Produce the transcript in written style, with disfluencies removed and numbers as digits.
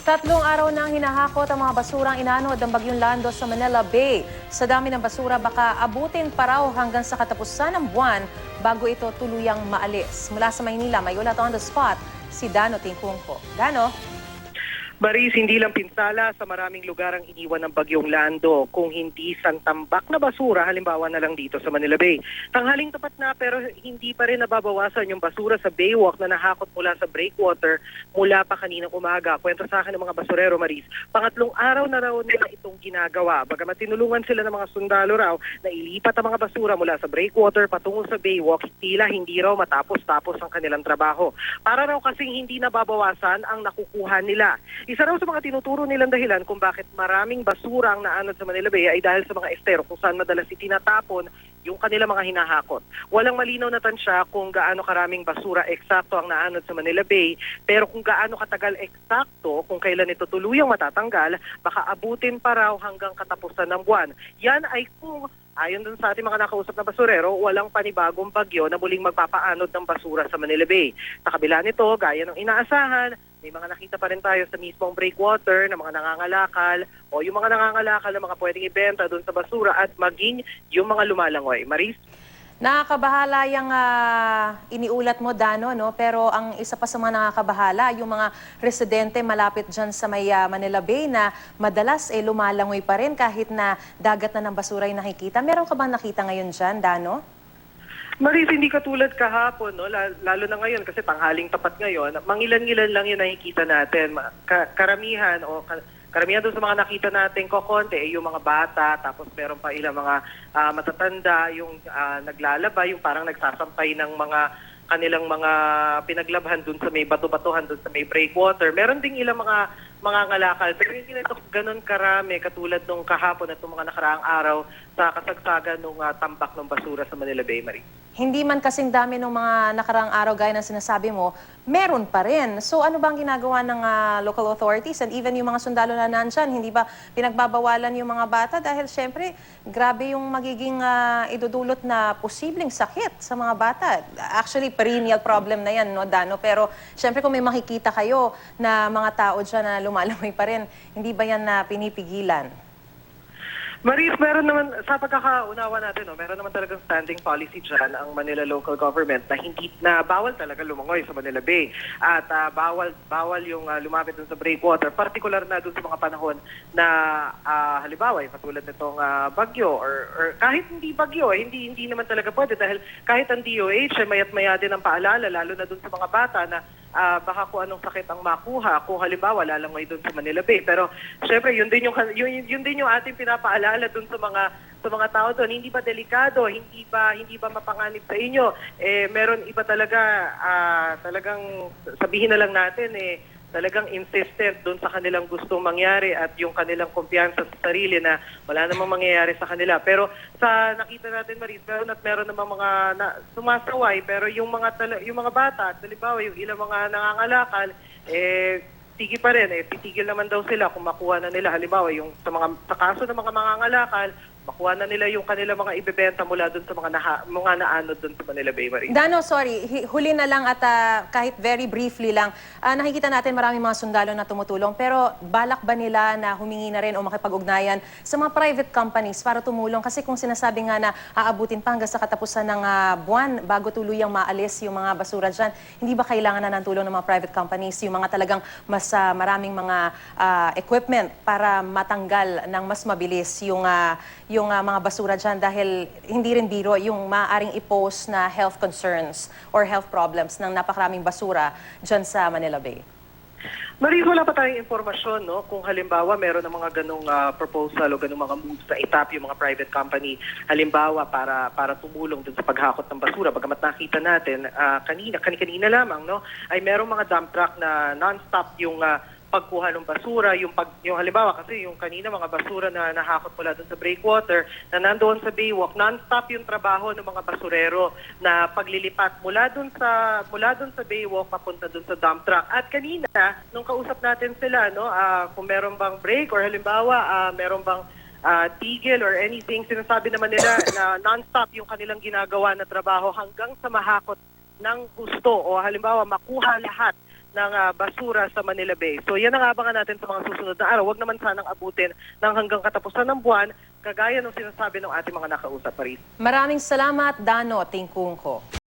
Tatlong araw nang hinahakot ang mga basurang inanod ng Bagyong Lando sa Manila Bay. Sa dami ng basura, baka abutin pa raw hanggang sa katapusan ng buwan bago ito tuluyang maalis. Mula sa Maynila, may ulat on the spot si Dano Tingkungko. Dano? Maris, hindi lang pinsala sa maraming lugar ang iniwan ng Bagyong Lando, kung hindi santambak na basura, halimbawa na lang dito sa Manila Bay. Tanghaling tapat na pero hindi pa rin nababawasan yung basura sa Baywalk na nahakot mula sa breakwater mula pa kaninang umaga. Kwento sa akin ng mga basurero, Maris, pangatlong araw na raw nila itong ginagawa. Bagamat tinulungan sila ng mga sundalo raw na ilipat ang mga basura mula sa breakwater patungo sa Baywalk, tila hindi raw matapos-tapos ang kanilang trabaho. Para raw kasing hindi nababawasan ang nakukuha nila. Isa raw sa mga tinuturo nilang dahilan kung bakit maraming basura ang naanod sa Manila Bay ay dahil sa mga estero kung saan madalas itinatapon yung kanilang mga hinahakot. Walang malinaw na tansya kung gaano karaming basura eksakto ang naanod sa Manila Bay, pero kung gaano katagal eksakto, kung kailan ito tuluyang matatanggal, baka abutin pa raw hanggang katapusan ng buwan. Yan ay kung ayon dun sa ating mga nakausap na basurero, walang panibagong bagyo na muling magpapaanod ng basura sa Manila Bay. Sa kabila nito, gaya ng inaasahan, may mga nakita pa rin tayo sa mismong breakwater na mga nangangalakal o yung mga nangangalakal na mga pwedeng ibenta doon sa basura at maging yung mga lumalangoy. Maris? Nakakabahala yung iniulat mo, Dano, no? Pero ang isa pa sa mga nakakabahala, yung mga residente malapit dyan sa may Manila Bay na madalas lumalangoy pa rin kahit na dagat na ng basura yung nakikita. Meron ka bang nakita ngayon dyan, Dano? Maris, hindi katulad kahapon, no? Lalo na ngayon kasi tanghaling tapat ngayon, mangilan-ngilan lang yung nakikita natin. Karamihan doon sa mga nakita natin kokonti yung mga bata, tapos meron pa ilang mga matatanda, yung naglalaba, yung parang nagsasampay ng mga kanilang mga pinaglabhan doon sa may bato-batuhan, doon sa may breakwater. Meron ding ilang mga ngalakal. Pero hindi na ito ganun karami katulad nung kahapon at nung mga nakaraang araw sa kasagsagan ng tambak ng basura sa Manila Bay, Marie. Hindi man kasing dami ng mga nakarang araw gaya ng sinasabi mo, meron pa rin. So ano bang ginagawa ng local authorities and even yung mga sundalo na nandyan? Hindi ba pinagbabawalan yung mga bata? Dahil syempre, grabe yung magiging idudulot na posibleng sakit sa mga bata. Actually, perennial problem na yan, no, Dano? Pero syempre kung may makikita kayo na mga tao dyan na lumalangoy pa rin, hindi ba yan na pinipigilan? Maris, meron naman, sa pagkakaunawa natin, no, meron naman talagang standing policy dyan ang Manila local government na bawal talaga lumangoy sa Manila Bay at bawal yung lumapit dun sa breakwater, particular na dun sa mga panahon na halimbawa, katulad nitong bagyo or kahit hindi bagyo, hindi naman talaga pwede dahil kahit ang DOH ay mayat-maya din ang paalala, lalo na dun sa mga bata na baka kung anong sakit ang makuha kung halimbawa lalangoy doon sa Manila Bay. Pero syempre yun din yung ating pinapaalala doon sa mga tao doon. Hindi ba delikado? Hindi ba mapanganib sa inyo? Meron iba talaga talagang sabihin na lang natin talagang insistent doon sa kanilang gustong mangyari at yung kanilang kumpiyansa sa sarili na wala namang mangyayari sa kanila. Pero sa nakita natin, Maris, meron namang mga sumasaway, pero yung mga bata, halimbawa yung ilang mga nangangalakal, sige pa rin, titigil naman daw sila kung makuha na nila. Halimbawa, yung sa kaso ng mga mangangalakal, makuha na nila yung kanilang mga ibebenta mula doon sa mga naanod doon sa Manila Bay, Marie. Dano, sorry, huli na lang at kahit very briefly lang, nakikita natin maraming mga sundalo na tumutulong, pero balak ba nila na humingi na rin o makipag-ugnayan sa mga private companies para tumulong? Kasi kung sinasabi nga na aabutin pa hanggang sa katapusan ng buwan bago tuluyang maalis yung mga basura dyan, hindi ba kailangan na ng tulong ng mga private companies, yung mga talagang mas maraming mga equipment para matanggal ng mas mabilis yung mga basura dyan dahil hindi rin biro yung maaaring i-pose na health concerns or health problems ng napakaraming basura dyan sa Manila Bay? Maris, wala pa tayong informasyon, no? Kung halimbawa meron ng mga ganong proposal o ganong mga moves na itap yung mga private company, halimbawa para tumulong dun sa paghakot ng basura. Bagamat nakita natin kanina lamang, no? Ay merong mga dump truck na non-stop yung pagkuha ng basura, yung halimbawa kasi yung kanina mga basura na nahakot mula doon sa breakwater na nandoon sa Baywalk, non-stop yung trabaho ng mga basurero na paglilipat mula doon sa Baywalk papunta doon sa dump truck. At kanina nung kausap natin sila, no, kung meron bang break or halimbawa meron bang tigil or anything, sinasabi naman nila na non-stop yung kanilang ginagawa na trabaho hanggang sa mahakot ng gusto o halimbawa makuha lahat ng basura sa Manila Bay. So yan ang abangan natin sa mga susunod na araw. Huwag naman sanang abutin ng hanggang katapusan ng buwan, kagaya ng sinasabi ng ating mga nakausap, Paris. Maraming salamat, Dano Tingkungko.